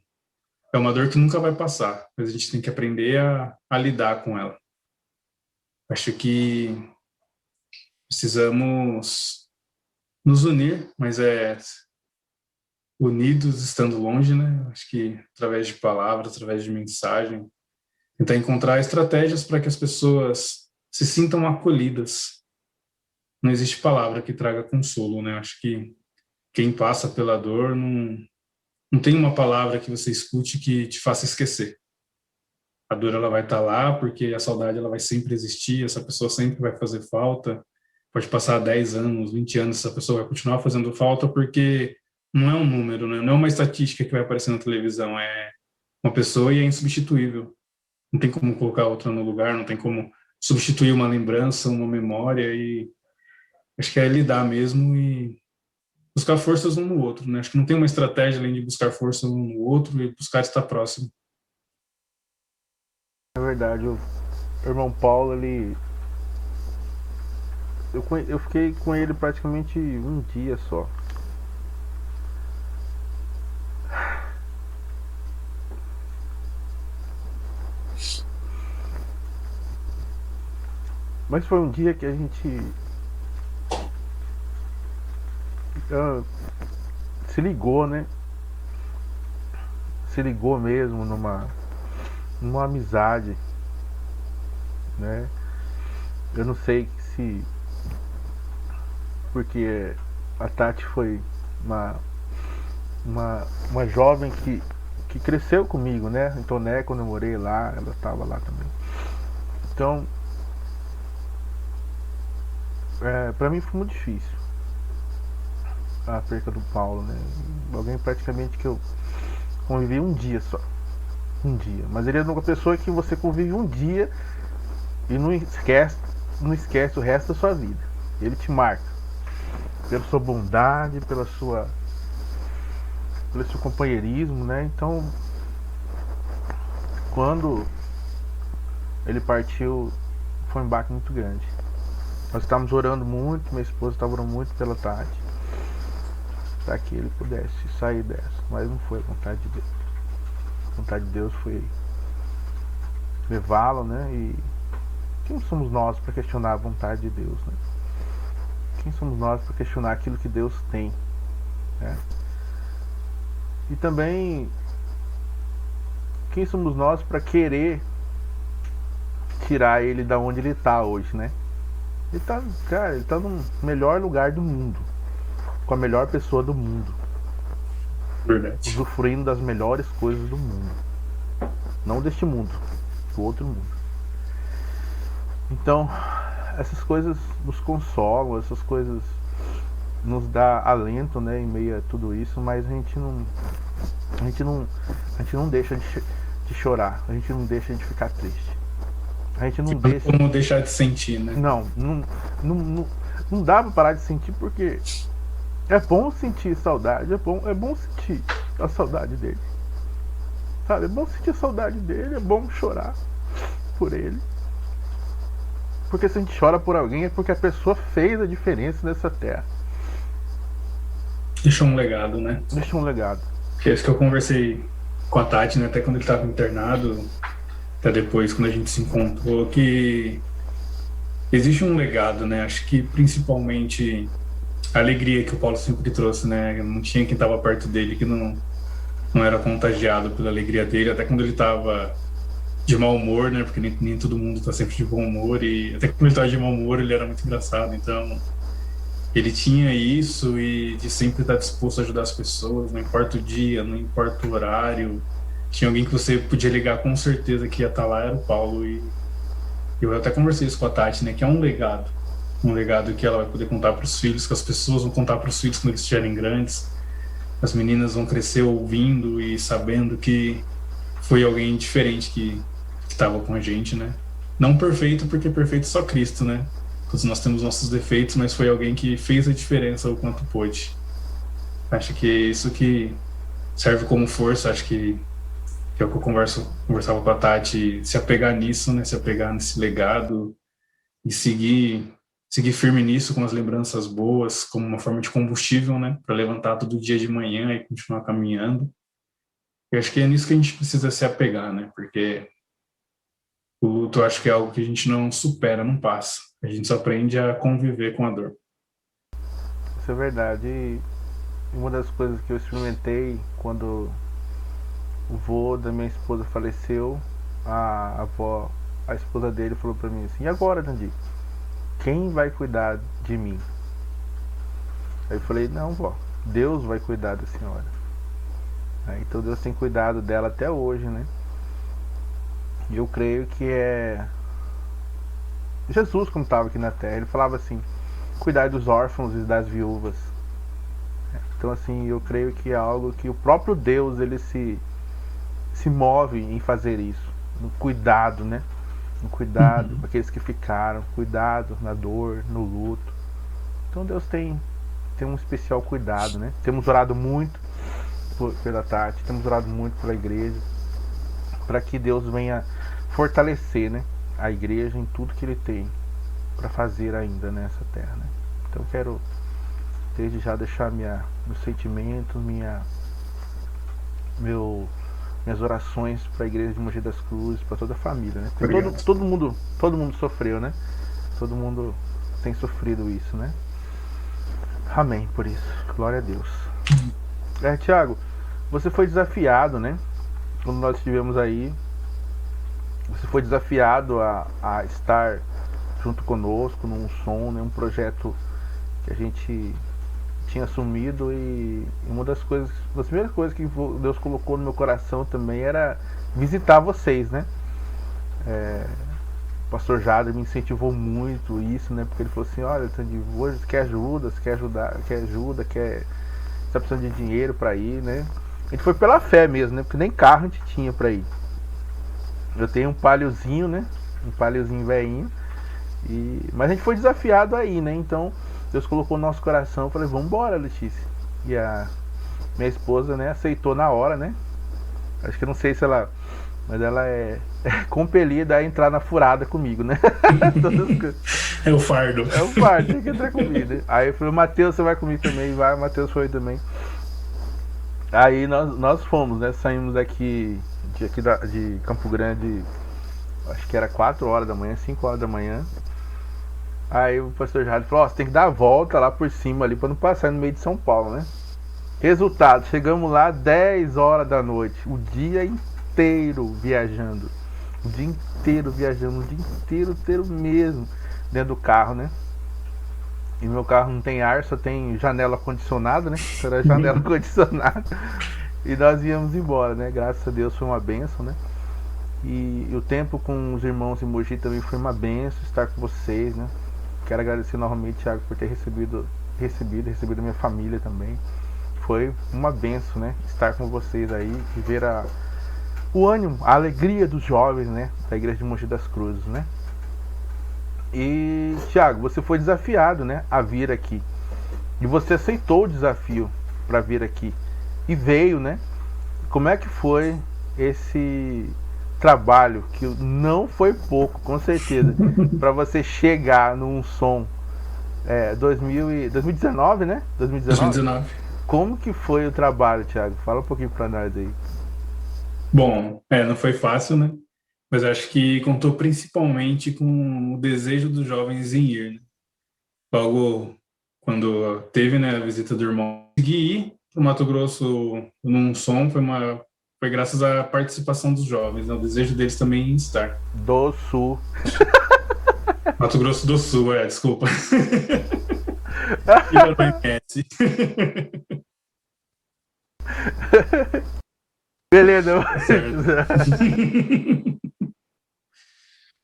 É uma dor que nunca vai passar, mas a gente tem que aprender a lidar com ela. Acho que precisamos nos unir, mas unidos estando longe, né? Acho que através de palavras, através de mensagem, tentar encontrar estratégias para que as pessoas se sintam acolhidas. Não existe palavra que traga consolo, né? Acho que quem passa pela dor não tem uma palavra que você escute que te faça esquecer. A dor ela vai estar lá porque a saudade ela vai sempre existir, essa pessoa sempre vai fazer falta. Pode passar 10 anos, 20 anos, essa pessoa vai continuar fazendo falta porque não é um número, né? Não é uma estatística que vai aparecer na televisão, é uma pessoa e é insubstituível. Não tem como colocar outra no lugar, não tem como substituir uma lembrança, uma memória e acho que é lidar mesmo e buscar forças um no outro, né? Acho que não tem uma estratégia além de buscar força um no outro e buscar estar próximo. É verdade, o irmão Paulo, ele. Eu fiquei com ele praticamente um dia só. Mas foi um dia que a gente ah, se ligou, né? Se ligou mesmo numa amizade, né? Eu não sei se porque a Tati foi uma, uma jovem que cresceu comigo, né? Em Toné, quando eu morei lá, ela estava lá também. Então, pra mim foi muito difícil a perca do Paulo, né? Alguém praticamente que eu convivi um dia só. Um dia. Mas ele é uma pessoa que você convive um dia e não esquece o resto da sua vida. Ele te marca pela sua bondade, pelo seu companheirismo, né? Então, quando ele partiu, foi um baque muito grande. Nós estávamos orando muito, minha esposa estava orando muito pela Tati, para que ele pudesse sair dessa, mas não foi a vontade de Deus. A vontade de Deus foi levá-lo, né? E quem somos nós para questionar a vontade de Deus, né? Quem somos nós para questionar aquilo que Deus tem, né? E também quem somos nós para querer tirar ele da onde ele está hoje, né? Ele tá no melhor lugar do mundo, com a melhor pessoa do mundo, Verdade. usufruindo das melhores coisas do mundo, não deste mundo, do outro mundo. Então, essas coisas nos consolam, essas coisas nos dá alento, né, em meio a tudo isso, mas a gente não deixa de chorar, a gente não deixa de ficar triste. A gente não deixa. Como deixar de sentir, né? Não dá pra parar de sentir, porque é bom sentir saudade, é bom sentir a saudade dele. Sabe, é bom sentir a saudade dele, é bom chorar por ele. Porque se a gente chora por alguém é porque a pessoa fez a diferença nessa terra. Deixa um legado, né? Deixa um legado. Que é isso que eu conversei com a Tati, né? Até quando ele estava internado, até depois, quando a gente se encontrou, que existe um legado, né? Acho que principalmente a alegria que o Paulo sempre trouxe, né? Não tinha quem estava perto dele que não era contagiado pela alegria dele, até quando ele estava de mau humor, né? Porque nem todo mundo está sempre de bom humor, e até quando ele estava de mau humor, ele era muito engraçado. Então, ele tinha isso e de sempre estar disposto a ajudar as pessoas, não importa o dia, não importa o horário. Tinha alguém que você podia ligar com certeza que ia estar lá, era o Paulo. E eu até conversei isso com a Tati, né? Que é um legado que ela vai poder contar para os filhos, que as pessoas vão contar para os filhos quando eles estiverem grandes. As meninas vão crescer ouvindo e sabendo que foi alguém diferente que estava com a gente, né? Não perfeito, porque perfeito é só Cristo, né? Todos nós temos nossos defeitos, mas foi alguém que fez a diferença o quanto pôde. Acho que isso que serve como força, acho que é o que eu conversava com a Tati, se apegar nisso, né? Se apegar nesse legado e seguir firme nisso com as lembranças boas, como uma forma de combustível, né? Para levantar todo dia de manhã e continuar caminhando. Eu acho que é nisso que a gente precisa se apegar, né? Porque o luto, eu acho que é algo que a gente não supera, não passa. A gente só aprende a conviver com a dor. Isso é verdade. E uma das coisas que eu experimentei quando o vô da minha esposa faleceu, a avó, a esposa dele falou pra mim assim: e agora, Dandi? Quem vai cuidar de mim? Aí eu falei: não, vó, Deus vai cuidar da senhora. Então Deus tem cuidado dela até hoje, né? E eu creio que é Jesus, como estava aqui na terra, ele falava assim: cuidar dos órfãos e das viúvas. Então assim, eu creio que é algo que o próprio Deus, ele se move em fazer isso, no cuidado, né? No cuidado com aqueles que ficaram, cuidado na dor, no luto. Então Deus tem um especial cuidado, né? Temos orado muito pela Tati, temos orado muito pela igreja, para que Deus venha fortalecer, né, a igreja em tudo que ele tem para fazer ainda nessa terra, né? Então eu quero desde já deixar meus sentimentos, minhas orações para a igreja de Mogi das Cruzes, para toda a família, né? Porque todo mundo sofreu, né? Todo mundo tem sofrido isso, né? Amém por isso. Glória a Deus. Tiago, você foi desafiado, né? Quando nós estivemos aí, você foi desafiado a estar junto conosco num som, né? Um projeto que a gente tinha assumido, e uma das primeiras coisas que Deus colocou no meu coração também era visitar vocês, né? O pastor Jader me incentivou muito isso, né? Porque ele falou assim: olha, hoje quer ajuda, está precisando de dinheiro para ir, né? A gente foi pela fé mesmo, né? Porque nem carro a gente tinha para ir. Eu tenho um paliozinho, né? Um paliozinho velhinho. Mas a gente foi desafiado aí, né? Então Deus colocou no nosso coração. Eu falei: vamos embora, Letícia. E a minha esposa, né, aceitou na hora, né? Acho que eu não sei se ela... Mas ela é compelida a entrar na furada comigo, né? É o fardo. É o fardo, tem que entrar comigo, né? Aí eu falei: Matheus, você vai comigo também? Vai, o Matheus foi também. Aí nós fomos, né? Saímos aqui de Campo Grande, acho que era 4 horas da manhã, 5 horas da manhã. Aí o pastor Jair falou: você tem que dar a volta lá por cima ali, pra não passar no meio de São Paulo, né? Resultado, chegamos lá 10 horas da noite, o dia inteiro viajando. O dia inteiro mesmo, dentro do carro, né? E meu carro não tem ar, só tem janela condicionada, né? Era janela condicionada. E nós íamos embora, né? Graças a Deus foi uma bênção, né? E o tempo com os irmãos em Mogi também foi uma bênção estar com vocês, né? Quero agradecer novamente, Thiago, por ter recebido a minha família também. Foi uma bênção, né? Estar com vocês aí e ver o ânimo, a alegria dos jovens, né? Da igreja de Mogi das Cruzes, né? E, Thiago, você foi desafiado, né, a vir aqui. E você aceitou o desafio para vir aqui. E veio, né? Como é que foi esse trabalho, que não foi pouco, com certeza, para você chegar num som 2019, né? 2019. Como que foi o trabalho, Thiago? Fala um pouquinho pra nós aí. Bom, não foi fácil, né? Mas acho que contou principalmente com o desejo dos jovens em ir, né? Logo quando teve, né, a visita do irmão, consegui ir para o Mato Grosso num som, foi graças à participação dos jovens, né? O desejo deles também em estar. Do Sul. Mato Grosso do Sul, desculpa. E para o MS. Beleza. Certo.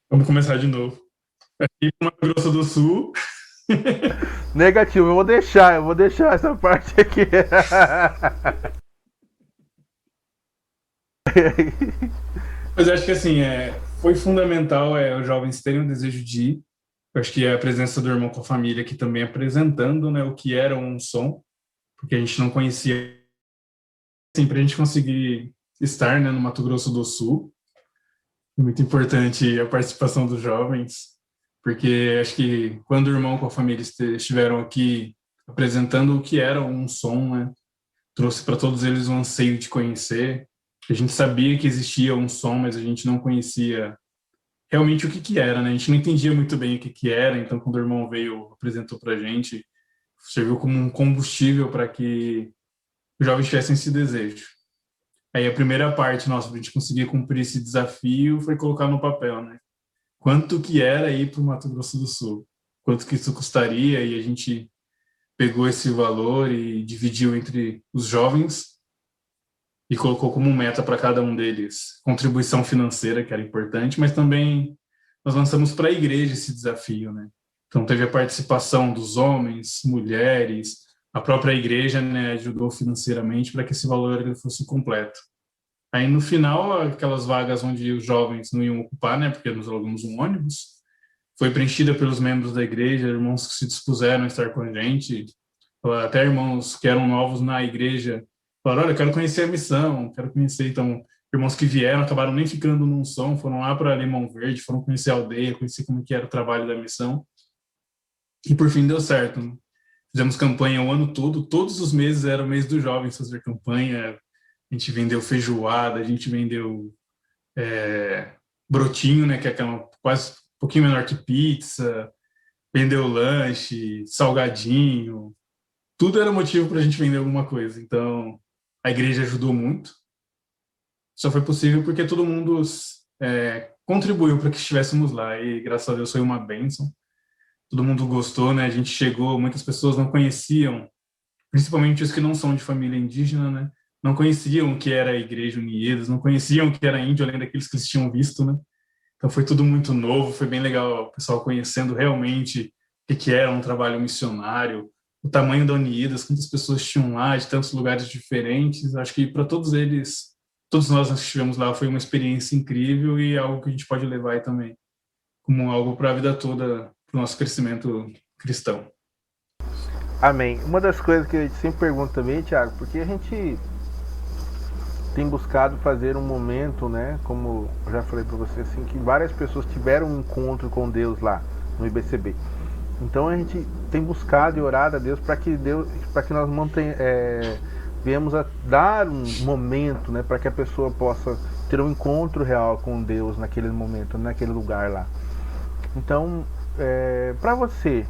Vamos começar de novo. Aqui no Mato Grosso do Sul. Negativo, eu vou deixar essa parte aqui. Mas eu acho que assim, foi fundamental os jovens terem o desejo de ir. Eu acho que a presença do irmão com a família aqui também apresentando, né, o que era um som, porque a gente não conhecia. Assim, para a gente conseguir estar, né, no Mato Grosso do Sul, é muito importante a participação dos jovens, porque acho que quando o irmão com a família estiveram aqui apresentando o que era um som, né, trouxe para todos eles um anseio de conhecer. A gente sabia que existia um som, mas a gente não conhecia realmente o que que era, né? A gente não entendia muito bem o que que era, então quando o irmão veio, apresentou para a gente, serviu como um combustível para que os jovens tivessem esse desejo. Aí a primeira parte nossa, para a gente conseguir cumprir esse desafio, foi colocar no papel, né? Quanto que era ir para o Mato Grosso do Sul? Quanto que isso custaria? E a gente pegou esse valor e dividiu entre os jovens e colocou como meta para cada um deles contribuição financeira, que era importante, mas também nós lançamos para a igreja esse desafio, né? Então teve a participação dos homens, mulheres, a própria igreja, né, ajudou financeiramente para que esse valor ele fosse completo. Aí no final, aquelas vagas onde os jovens não iam ocupar, né, porque nós alugamos um ônibus, foi preenchida pelos membros da igreja, irmãos que se dispuseram a estar com a gente, até irmãos que eram novos na igreja, falaram, olha, eu quero conhecer a missão, quero conhecer, então, irmãos que vieram, acabaram nem ficando num som, foram lá para Limão Verde, foram conhecer a aldeia, conhecer como que era o trabalho da missão, e por fim deu certo, né? Fizemos campanha o ano todo, todos os meses era o mês dos jovens fazer campanha, a gente vendeu feijoada, a gente vendeu brotinho, né, que é aquela quase um pouquinho menor que pizza, vendeu lanche, salgadinho, tudo era motivo para a gente vender alguma coisa. Então, a igreja ajudou muito. Só foi possível porque todo mundo contribuiu para que estivéssemos lá e, graças a Deus, foi uma bênção. Todo mundo gostou, né? A gente chegou, muitas pessoas não conheciam, principalmente os que não são de família indígena, né? Não conheciam o que era a Igreja Unidas, não conheciam o que era índio, além daqueles que eles tinham visto, né? Então foi tudo muito novo, foi bem legal o pessoal conhecendo realmente o que era um trabalho missionário, o tamanho da Unidas, quantas pessoas tinham lá, de tantos lugares diferentes. Acho que para todos eles, todos nós que estivemos lá, foi uma experiência incrível e algo que a gente pode levar aí também como algo para a vida toda, para o nosso crescimento cristão. Amém. Uma das coisas que eu sempre pergunto também, Thiago, porque a gente tem buscado fazer um momento, né, como eu já falei para você, assim, que várias pessoas tiveram um encontro com Deus lá no IBCB. Então a gente tem buscado e orado a Deus para que nós venhamos a dar um momento, né, para que a pessoa possa ter um encontro real com Deus naquele momento, naquele lugar lá. Então, para você,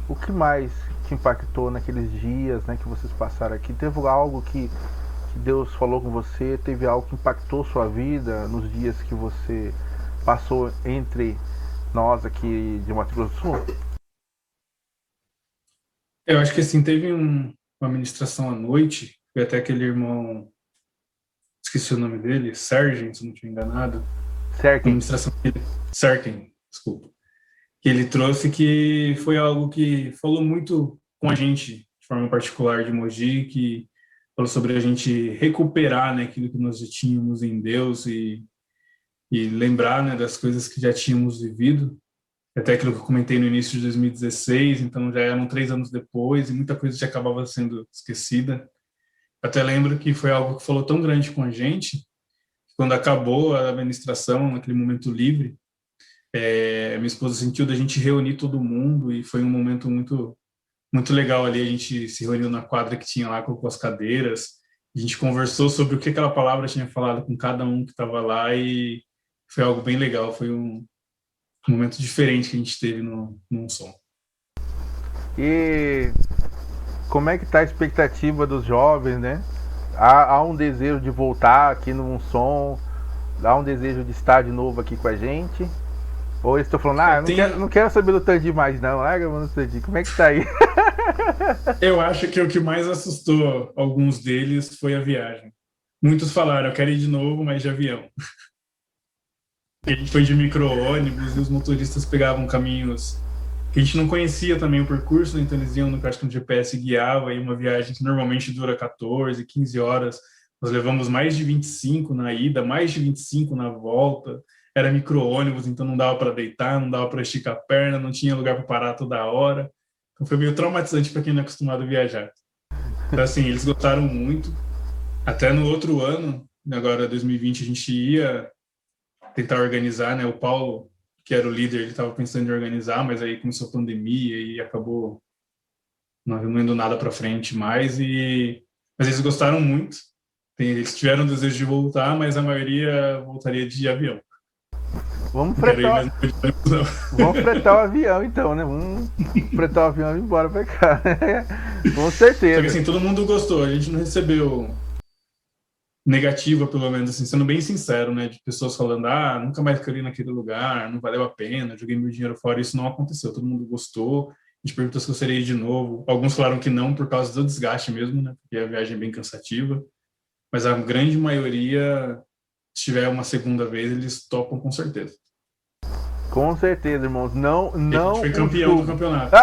o que mais te impactou naqueles dias, né, que vocês passaram aqui? Teve algo que Deus falou com você? Teve algo que impactou sua vida nos dias que você passou entre nós aqui de Mato Grosso do Sul? Eu acho que assim, teve uma ministração à noite, foi até aquele irmão, esqueci o nome dele, Sergen, se não estiver enganado. Certo. A ministração dele, Sergen, desculpa. Que ele trouxe, que foi algo que falou muito com a gente, de forma particular de Mogi, que falou sobre a gente recuperar, né, aquilo que nós já tínhamos em Deus e lembrar, né, das coisas que já tínhamos vivido. Até aquilo que eu comentei no início de 2016, então já eram 3 anos depois e muita coisa já acabava sendo esquecida. Até lembro que foi algo que falou tão grande com a gente, que quando acabou a administração, naquele momento livre, minha esposa sentiu da gente reunir todo mundo e foi um momento muito, muito legal ali, a gente se reuniu na quadra que tinha lá, colocou as cadeiras, a gente conversou sobre o que aquela palavra tinha falado com cada um que estava lá e foi algo bem legal, foi um momento diferente que a gente teve no som. E como é que tá a expectativa dos jovens, né? Há um desejo de voltar aqui no som, há um desejo de estar de novo aqui com a gente? Ou eles estão falando, não quero saber do Tandy mais não, larga mano, Tandy, como é que tá aí? Eu acho que o que mais assustou alguns deles foi a viagem. Muitos falaram, eu quero ir de novo, mas de avião. A gente foi de micro-ônibus e os motoristas pegavam caminhos que a gente não conhecia também o percurso, né? Então eles iam no que o GPS guiava, e uma viagem que normalmente dura 14, 15 horas. Nós levamos mais de 25 na ida, mais de 25 na volta. Era micro-ônibus, então não dava para deitar, não dava para esticar a perna, não tinha lugar para parar toda hora. Então foi meio traumatizante para quem não é acostumado a viajar. Então, assim, eles gostaram muito. Até no outro ano, agora 2020, a gente ia tentar organizar, né? O Paulo, que era o líder, ele estava pensando em organizar, mas aí começou a pandemia e acabou não indo nada para frente mais. Mas eles gostaram muito. Eles tiveram o desejo de voltar, mas a maioria voltaria de avião. Vamos fretar o avião então, né? Vamos fretar o avião e ir embora pra cá. Com certeza. Só que assim, todo mundo gostou. A gente não recebeu negativa, pelo menos, assim, sendo bem sincero, né? De pessoas falando, nunca mais quero ir naquele lugar, não valeu a pena, joguei meu dinheiro fora. Isso não aconteceu. Todo mundo gostou. A gente perguntou se gostaria de ir de novo. Alguns falaram que não, por causa do desgaste mesmo, né? Porque a viagem é bem cansativa. Mas a grande maioria, se tiver uma segunda vez, eles topam com certeza. Com certeza, irmãos. Não. A gente foi campeão do campeonato.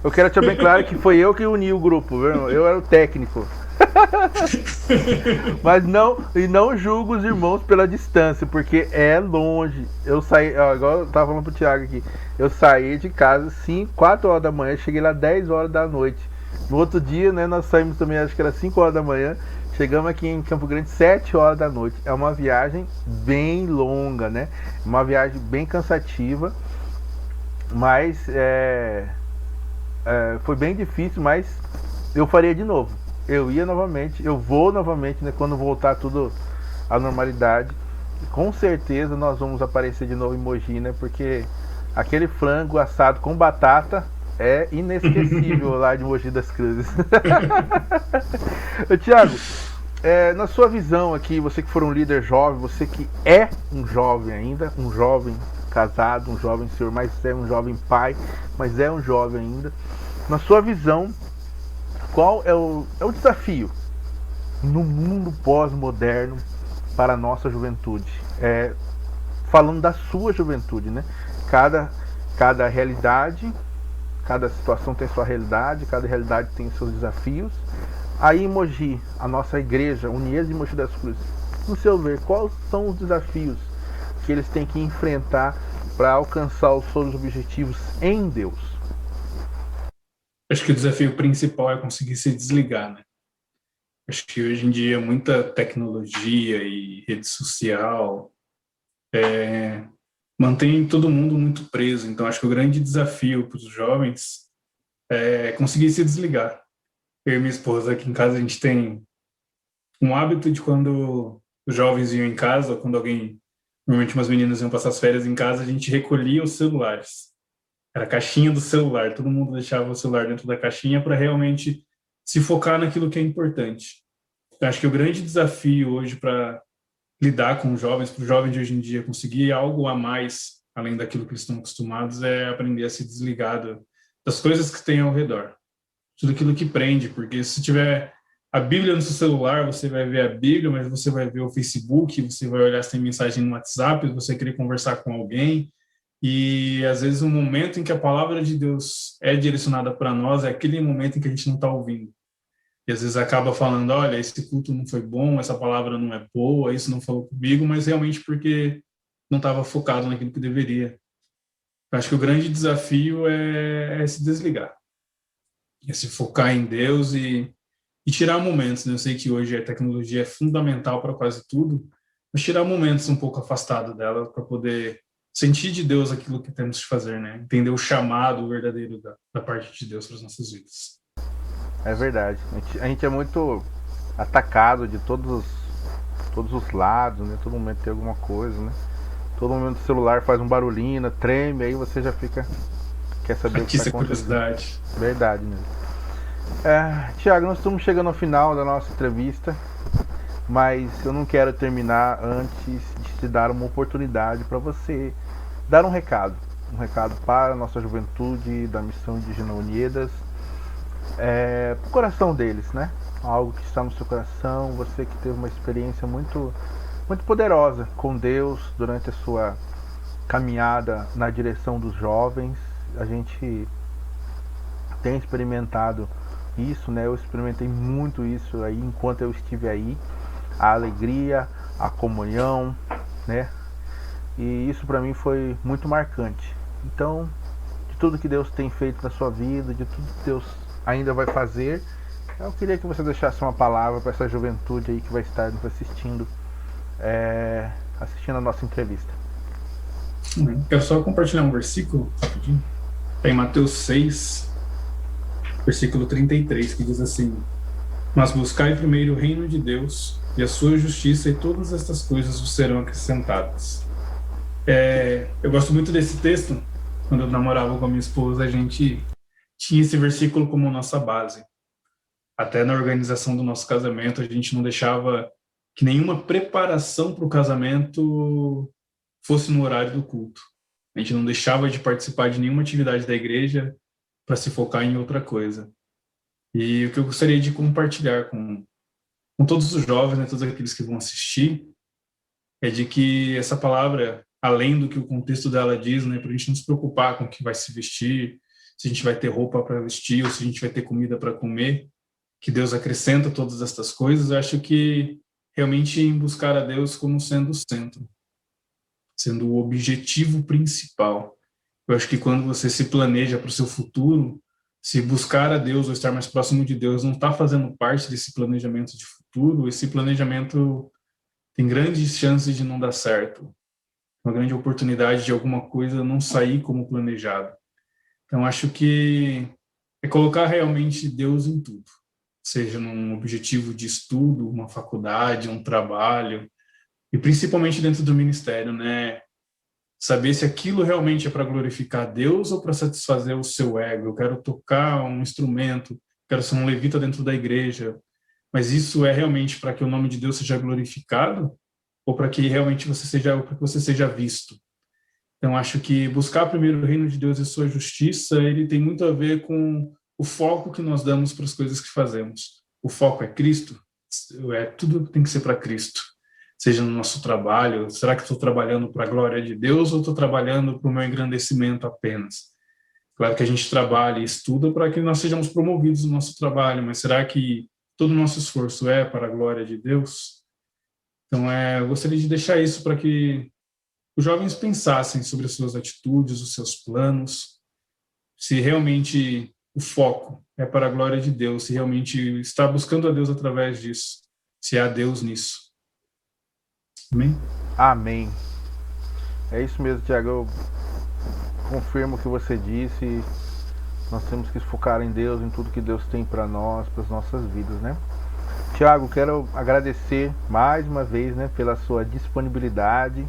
Eu quero deixar bem claro que foi eu que uni o grupo, viu? Eu era o técnico. Mas não julgo os irmãos pela distância, porque é longe. Eu saí, igual eu tava falando pro Thiago aqui, eu saí de casa 4 horas da manhã, cheguei lá 10 horas da noite. No outro dia, né, nós saímos também, acho que era 5 horas da manhã. Chegamos aqui em Campo Grande 7 horas da noite. É uma viagem bem longa, né? Uma viagem bem cansativa. Mas foi bem difícil, mas eu faria de novo. Eu ia novamente, eu vou novamente, né? Quando voltar tudo à normalidade. Com certeza nós vamos aparecer de novo em Mogi, né? Porque aquele frango assado com batata é inesquecível lá de Mogi das Cruzes. Thiago, na sua visão aqui, você que for um líder jovem, você que é um jovem ainda, um jovem casado, um jovem senhor, mas é um jovem pai, mas é um jovem ainda. Na sua visão, qual é o desafio no mundo pós-moderno para a nossa juventude? Falando da sua juventude, né? Cada realidade, cada situação tem sua realidade, cada realidade tem seus desafios. Aí em Mogi, a nossa igreja, Unidos de Mogi das Cruzes, no seu ver, quais são os desafios que eles têm que enfrentar para alcançar os seus objetivos em Deus? Acho que o desafio principal é conseguir se desligar, né? Acho que hoje em dia muita tecnologia e rede social mantém todo mundo muito preso. Então acho que o grande desafio para os jovens é conseguir se desligar. Eu e minha esposa aqui em casa, a gente tem um hábito de quando os jovens iam em casa, quando normalmente umas meninas iam passar as férias em casa, a gente recolhia os celulares. Era a caixinha do celular, todo mundo deixava o celular dentro da caixinha para realmente se focar naquilo que é importante. Eu acho que o grande desafio hoje para lidar com os jovens, para os jovens de hoje em dia conseguir algo a mais, além daquilo que eles estão acostumados, é aprender a se desligar das coisas que tem ao redor. Tudo aquilo que prende, porque se tiver a Bíblia no seu celular, você vai ver a Bíblia, mas você vai ver o Facebook, você vai olhar se tem mensagem no WhatsApp, você querer conversar com alguém, e às vezes o momento em que a palavra de Deus é direcionada para nós é aquele momento em que a gente não está ouvindo. E às vezes acaba falando, olha, esse culto não foi bom, essa palavra não é boa, isso não falou comigo, mas realmente porque não estava focado naquilo que deveria. Eu acho que o grande desafio é se desligar. É se focar em Deus e tirar momentos, né? Eu sei que hoje a tecnologia é fundamental para quase tudo, mas tirar momentos um pouco afastado dela para poder sentir de Deus aquilo que temos de fazer, né? Entender o chamado verdadeiro da parte de Deus para as nossas vidas. É verdade. A gente é muito atacado de todos os lados, né? Todo momento tem alguma coisa, né? Todo momento o celular faz um barulhinho, né? Treme, aí você já fica... Quer saber o que está acontecendo. Curiosidade. Verdade mesmo. Tiago, nós estamos chegando ao final da nossa entrevista, mas eu não quero terminar antes de te dar uma oportunidade para você dar um recado para a nossa juventude da Missão Indígena Unidas, pro coração deles, né? Algo que está no seu coração, você que teve uma experiência muito, muito poderosa com Deus durante a sua caminhada na direção dos jovens. A gente tem experimentado isso, né? Eu experimentei muito isso aí enquanto eu estive aí, a alegria, a comunhão, né? E isso para mim foi muito marcante. Então, de tudo que Deus tem feito na sua vida, de tudo que Deus ainda vai fazer, eu queria que você deixasse uma palavra para essa juventude aí que vai estar nos assistindo a nossa entrevista. Quero só compartilhar um versículo rapidinho. Está em Mateus 6, versículo 33, que diz assim: mas buscai primeiro o reino de Deus e a sua justiça, e todas estas coisas vos serão acrescentadas. Eu gosto muito desse texto. Quando eu namorava com a minha esposa, a gente tinha esse versículo como nossa base. Até na organização do nosso casamento, a gente não deixava que nenhuma preparação para o casamento fosse no horário do culto. A gente não deixava de participar de nenhuma atividade da igreja para se focar em outra coisa. E o que eu gostaria de compartilhar com todos os jovens, né, todos aqueles que vão assistir, é de que essa palavra, além do que o contexto dela diz, né, para a gente não se preocupar com o que vai se vestir, se a gente vai ter roupa para vestir ou se a gente vai ter comida para comer, que Deus acrescenta todas estas coisas. Eu acho que realmente em buscar a Deus como sendo o centro, sendo o objetivo principal. Eu acho que quando você se planeja para o seu futuro, se buscar a Deus ou estar mais próximo de Deus não está fazendo parte desse planejamento de futuro, esse planejamento tem grandes chances de não dar certo. Uma grande oportunidade de alguma coisa não sair como planejado. Então, acho que é colocar realmente Deus em tudo. Seja num objetivo de estudo, uma faculdade, um trabalho, e principalmente dentro do ministério, né? Saber se aquilo realmente é para glorificar Deus ou para satisfazer o seu ego. Eu quero tocar um instrumento, quero ser um levita dentro da igreja, mas isso é realmente para que o nome de Deus seja glorificado ou para que realmente você seja visto? Então, acho que buscar primeiro o reino de Deus e sua justiça, ele tem muito a ver com o foco que nós damos para as coisas que fazemos. O foco é Cristo? Tudo tem que ser para Cristo. Seja no nosso trabalho, será que estou trabalhando para a glória de Deus ou estou trabalhando para o meu engrandecimento apenas? Claro que a gente trabalha e estuda para que nós sejamos promovidos no nosso trabalho, mas será que todo o nosso esforço é para a glória de Deus? Então, eu gostaria de deixar isso para que os jovens pensassem sobre as suas atitudes, os seus planos, se realmente o foco é para a glória de Deus, se realmente está buscando a Deus através disso, se há Deus nisso. Amém? Amém. É isso mesmo, Tiago. Eu confirmo o que você disse. Nós temos que focar em Deus, em tudo que Deus tem para nós, para as nossas vidas, né? Tiago, quero agradecer mais uma vez, né, pela sua disponibilidade,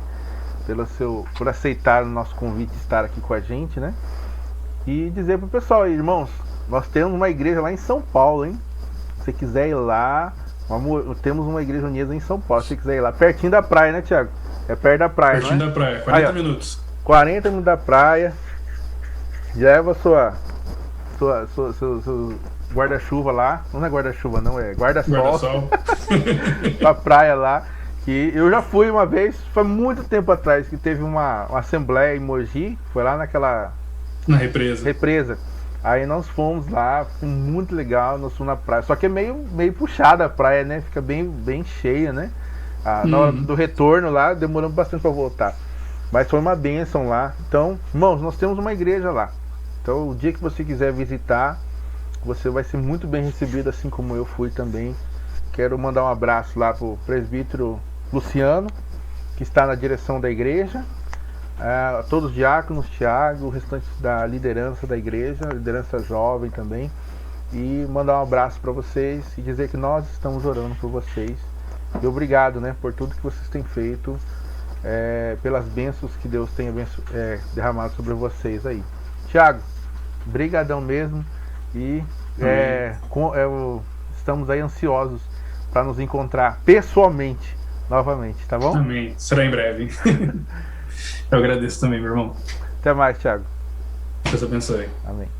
por aceitar o nosso convite de estar aqui com a gente, né? E dizer pro pessoal aí, irmãos, nós temos uma igreja lá em São Paulo, hein? Se você quiser ir lá, temos uma igreja unida em São Paulo, se você quiser ir lá, pertinho da praia, né, Tiago? É perto da praia, pertinho da praia, 40 minutos. 40 minutos da praia. Leva seu guarda-chuva lá. Não é guarda-chuva, não, é guarda-sol. Pra praia lá. Que eu já fui uma vez, foi muito tempo atrás, que teve uma assembleia em Mogi. Foi lá na represa. Aí nós fomos lá, foi muito legal, nós fomos na praia. Só que é meio puxada a praia, né? Fica bem cheia, né? Na hora do retorno lá, demoramos bastante para voltar. Mas foi uma bênção lá. Então, irmãos, nós temos uma igreja lá. Então, o dia que você quiser visitar, você vai ser muito bem recebido, assim como eu fui também. Quero mandar um abraço lá pro presbítero Luciano, que está na direção da igreja. a todos os diáconos, Tiago, o restante da liderança da igreja, liderança jovem também, e mandar um abraço para vocês e dizer que nós estamos orando por vocês. E obrigado, né, por tudo que vocês têm feito, pelas bênçãos que Deus tem derramado sobre vocês aí. Tiago, brigadão mesmo, e estamos aí ansiosos para nos encontrar pessoalmente novamente, tá bom? Amém. Será em breve. Eu agradeço também, meu irmão. Até mais, Tiago. Deus abençoe. Amém.